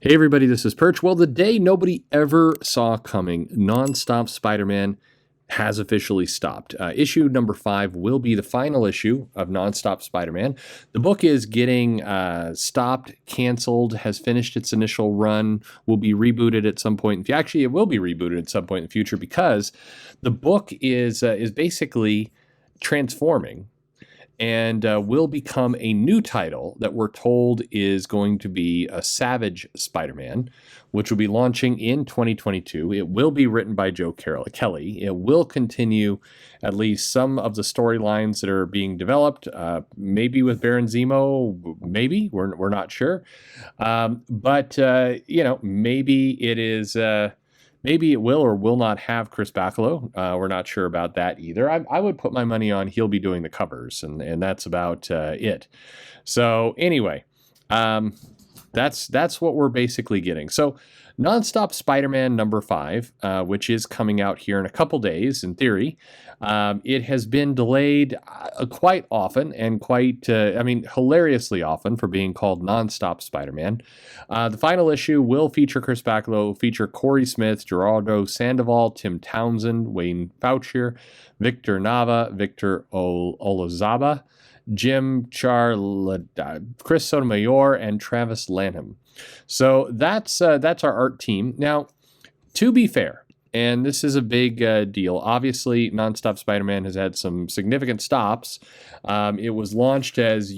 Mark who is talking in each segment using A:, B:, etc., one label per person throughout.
A: Hey everybody, this is Perch. Well, the day nobody ever saw coming, NonStop SpiderMan has officially stopped. Issue number 5 will be the final issue of NonStop SpiderMan. The book is getting stopped, canceled, has finished its initial run, will be rebooted at some point. Actually, it will be rebooted at some point in the future because the book is basically transforming and will become a new title that we're told is going to be a Savage Spider-Man, which will be launching in 2022. It will be written by Joe Kelly. It will continue at least some of the storylines that are being developed, maybe with Baron Zemo, maybe, we're not sure. But maybe it is... Maybe it will or will not have Chris Bachalo. We're not sure about that either. I would put my money on he'll be doing the covers, and that's about it. So anyway, that's what we're basically getting. So NonStop SpiderMan number 5, which is coming out here in a couple days, in theory. It has been delayed quite often and hilariously often for being called NonStop Spider-Man. The final issue will feature Chris Bachalo, feature Corey Smith, Gerardo Sandoval, Tim Townsend, Wayne Faucier, Victor Nava, Victor Olazaba, Jim Chris Sotomayor, and Travis Lanham. So that's our art team. Now, to be fair, and this is a big deal. Obviously, NonStop Spider-Man has had some significant stops. It was launched as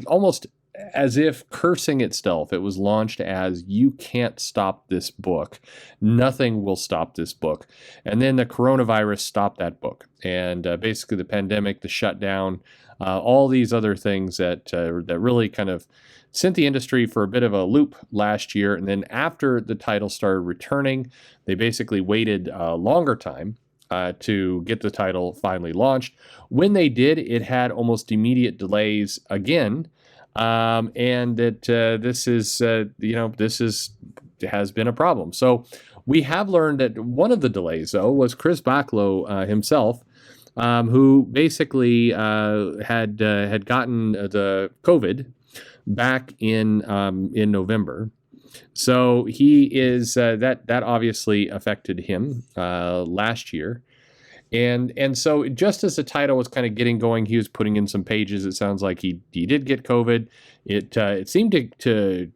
A: almost as if cursing itself. It was launched as you can't stop this book. Nothing will stop this book. And then the coronavirus stopped that book. And basically the pandemic, the shutdown, all these other things that really kind of sent the industry for a bit of a loop last year. And then after the title started returning, they basically waited a longer time to get the title finally launched. When they did, it had almost immediate delays again. And that this has been a problem. So we have learned that one of the delays, though, was Chris Bachalo himself, who basically had gotten the COVID back in November. So he is that obviously affected him last year. And so just as the title was kind of getting going, he was putting in some pages. It sounds like he did get COVID. It seemed to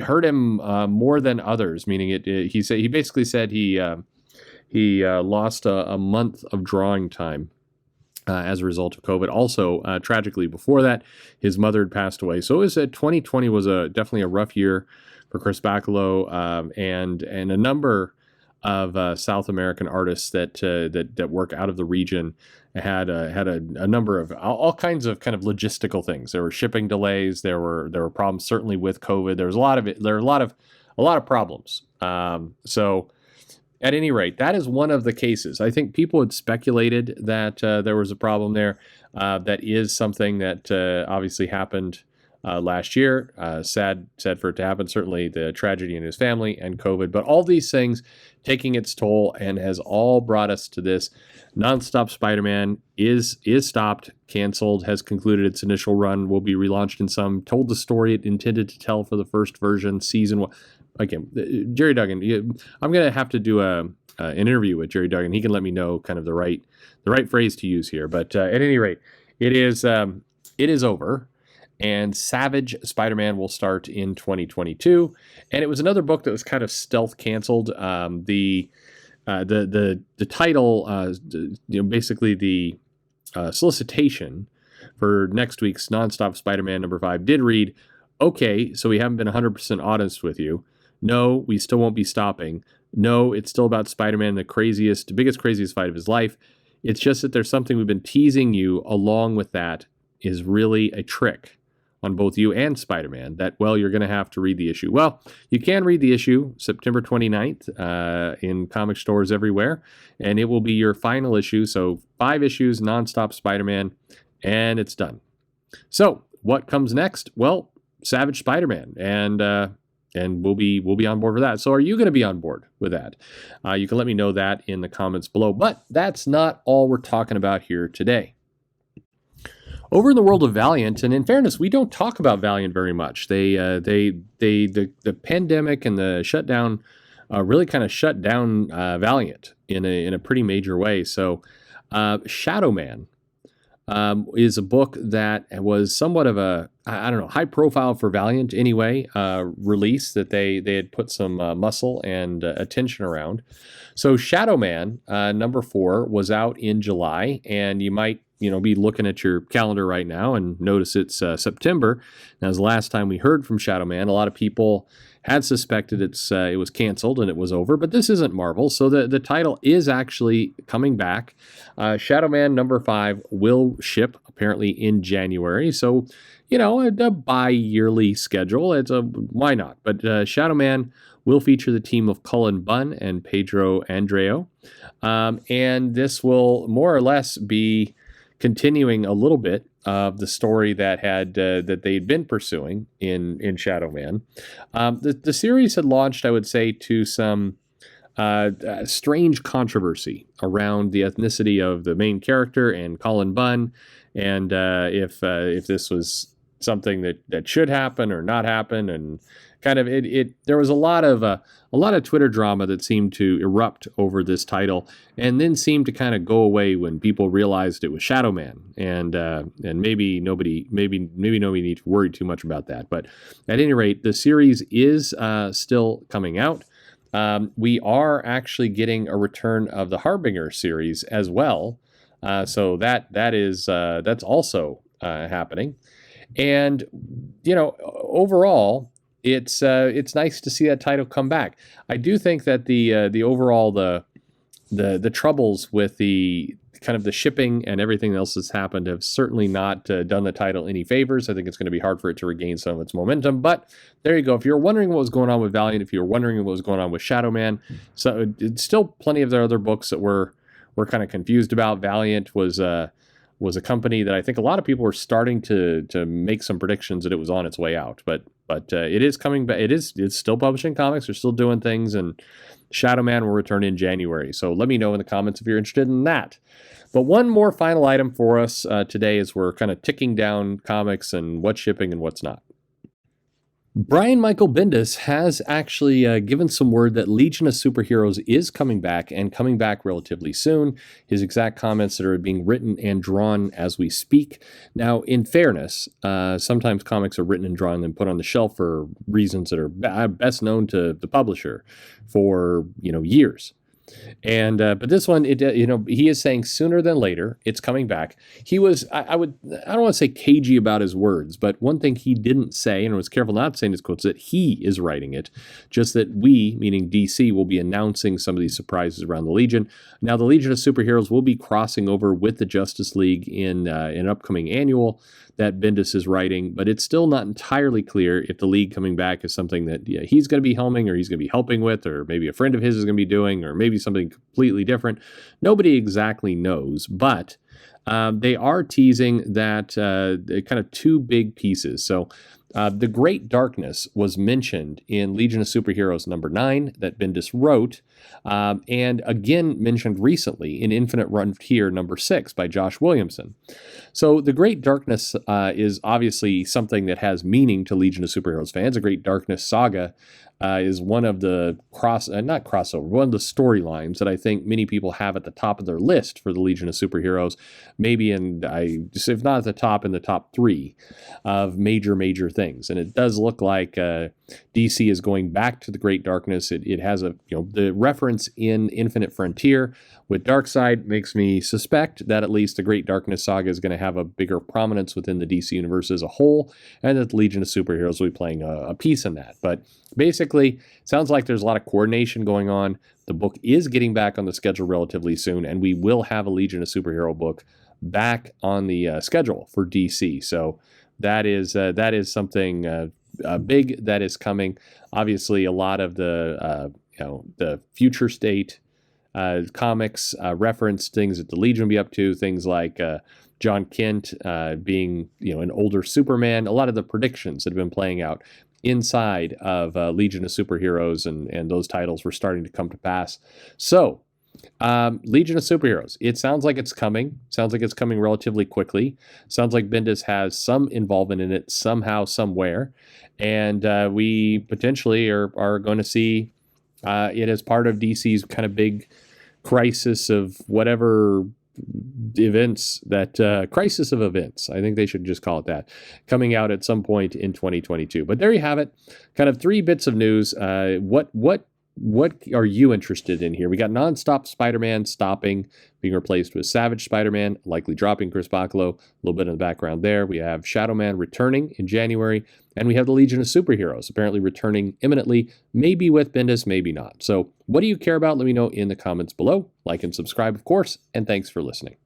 A: hurt him more than others. Meaning he basically said he lost a month of drawing time as a result of COVID. Also, tragically, before that, his mother had passed away. So it was 2020 was definitely a rough year for Chris Bachalo and a number of South American artists that work out of the region had a number of all kinds of kind of logistical things. There were shipping delays. There were problems certainly with COVID. There was a lot of problems. So at any rate, that is one of the cases. I think people had speculated that there was a problem there. That is something that obviously happened last year. Sad for it to happen. Certainly the tragedy in his family and COVID, but all these things taking its toll and has all brought us to this. NonStop Spider-Man is stopped, canceled, has concluded its initial run, will be relaunched in some, told the story it intended to tell for the first version, season 1. Again, Jerry Duggan, I'm going to have to do an interview with Jerry Duggan. He can let me know kind of the right phrase to use here. But at any rate, it is over. And Savage Spider-Man will start in 2022. And it was another book that was kind of stealth canceled. The title, basically the solicitation for next week's NonStop Spider-Man number 5 did read, okay, so we haven't been 100% honest with you. No, we still won't be stopping. No, it's still about Spider-Man, the biggest, craziest fight of his life. It's just that there's something we've been teasing you along with that is really a trick on both you and Spider-Man that, well, you're going to have to read the issue. Well, you can read the issue September 29th in comic stores everywhere, and it will be your final issue. So 5 issues, NonStop Spider-Man, and it's done. So what comes next? Well, Savage Spider-Man, and we'll be on board with that. So are you going to be on board with that? You can let me know that in the comments below. But that's not all we're talking about here today. Over in the world of Valiant, and in fairness, we don't talk about Valiant very much. The pandemic and the shutdown really kind of shut down Valiant in a pretty major way. So, Shadowman is a book that was somewhat of a, I don't know, high profile for Valiant anyway, release that they had put some muscle and attention around. So Shadowman number 4 was out in July, and you might be looking at your calendar right now and notice it's September. That was the last time we heard from Shadowman. A lot of people had suspected it was canceled and it was over, but this isn't Marvel, so the title is actually coming back. Shadowman number 5 will ship apparently in January, so a bi-yearly schedule. Why not? But Shadowman will feature the team of Cullen Bunn and Pedro Andreo, and this will more or less be continuing a little bit of the story that they'd been pursuing in Shadowman. The series had launched, I would say, to some strange controversy around the ethnicity of the main character and Cullen Bunn, and if this was something that should happen or not happen, and kind of there was a lot of Twitter drama that seemed to erupt over this title, and then seemed to kind of go away when people realized it was Shadowman, and maybe nobody need to worry too much about that. But at any rate, the series is still coming out. We are actually getting a return of the Harbinger series as well, so that's also happening, and overall, it's nice to see that title come back. I do think that the overall the troubles with the kind of the shipping and everything else that's happened have certainly not done the title any favors. I think it's going to be hard for it to regain some of its momentum. But there you go. If you're wondering what was going on with Valiant, if you're wondering what was going on with Shadowman, so it's still plenty of their other books that we're kind of confused about. Valiant was a company that I think a lot of people were starting to make some predictions that it was on its way out, but it is coming back. It's still publishing comics. They're still doing things, and Shadowman will return in January. So let me know in the comments if you're interested in that. But one more final item for us today as we're kind of ticking down comics and what's shipping and what's not. Brian Michael Bendis has actually given some word that Legion of Superheroes is coming back, and coming back relatively soon. His exact comments that are being written and drawn as we speak. Now, in fairness, sometimes comics are written and drawn and then put on the shelf for reasons that are best known to the publisher for years. And but this one, he is saying sooner than later it's coming back. He was, I don't want to say cagey about his words, but one thing he didn't say, and was careful not to say in his quotes, that he is writing it, just that we, meaning DC, will be announcing some of these surprises around the Legion. Now, the Legion of Superheroes will be crossing over with the Justice League in an upcoming annual that Bendis is writing, but it's still not entirely clear if the League coming back is something that he's going to be helming, or he's going to be helping with, or maybe a friend of his is going to be doing, or maybe something completely different. Nobody exactly knows, but they are teasing that kind of two big pieces. So the Great Darkness was mentioned in Legion of Superheroes number 9 that Bendis wrote, and again mentioned recently in Infinite Frontier number 6 by Josh Williamson. So the Great Darkness is obviously something that has meaning to Legion of Superheroes fans. The Great Darkness saga is one of the one of the storylines that I think many people have at the top of their list for the Legion of Superheroes, maybe if not at the top, in the top 3 of major things. And it does look like DC is going back to the Great Darkness. It has the reference in Infinite Frontier with Darkseid makes me suspect that at least the Great Darkness saga is going to have a bigger prominence within the DC universe as a whole, and that the Legion of Superheroes will be playing a piece in that. But basically, sounds like there's a lot of coordination going on. The book is getting back on the schedule relatively soon, and we will have a Legion of Superhero book back on the schedule for DC. So that is something big that is coming. Obviously, a lot of the future state comics reference things that the Legion will be up to, things like John Kent being an older Superman. A lot of the predictions that have been playing out inside of Legion of Superheroes and those titles were starting to come to pass. So Legion of Superheroes. It sounds like it's coming. Sounds like it's coming relatively quickly. Sounds like Bendis has some involvement in it somehow, somewhere. And we potentially are going to see it as part of DC's kind of big crisis of whatever events that crisis of events. I think they should just call it that, coming out at some point in 2022. But there you have it. Kind of 3 bits of news. What are you interested in here? We got NonStop SpiderMan stopping, being replaced with Savage Spider-Man, likely dropping Chris Bachalo. A little bit in the background there. We have Shadowman returning in January, and we have the Legion of Superheroes apparently returning imminently, maybe with Bendis, maybe not. So what do you care about? Let me know in the comments below. Like and subscribe, of course, and thanks for listening.